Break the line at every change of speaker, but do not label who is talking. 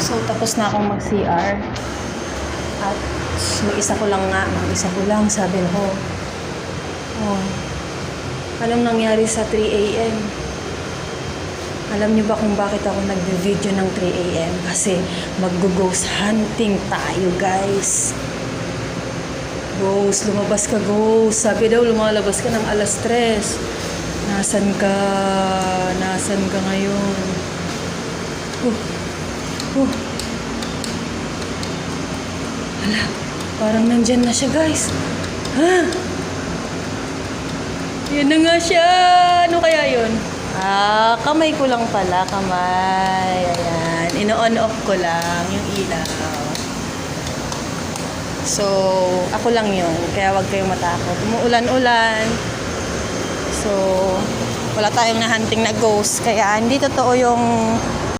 So, tapos na akong mag-CR. At mag-isa ko lang, sabi ko. Oh, anong nangyari sa 3 a.m.? Alam niyo ba kung bakit ako nag-video ng 3 a.m.? Kasi mag-ghost hunting tayo, guys. Ghost, lumabas ka, ghost. Sabi daw, lumalabas ka ng alas 3. Nasaan ka? Nasaan ka ngayon? Hala, parang nandyan na siya, guys. Ha? Yan na nga siya. Ano kaya yun? Kamay ko lang pala, kamay. Ayan, ino-on-off ko lang yung ilaw. So, ako lang yun. Kaya wag kayong matakot. Umuulan-ulan. So, wala tayong na-hunting na ghost. Kaya hindi totoo yung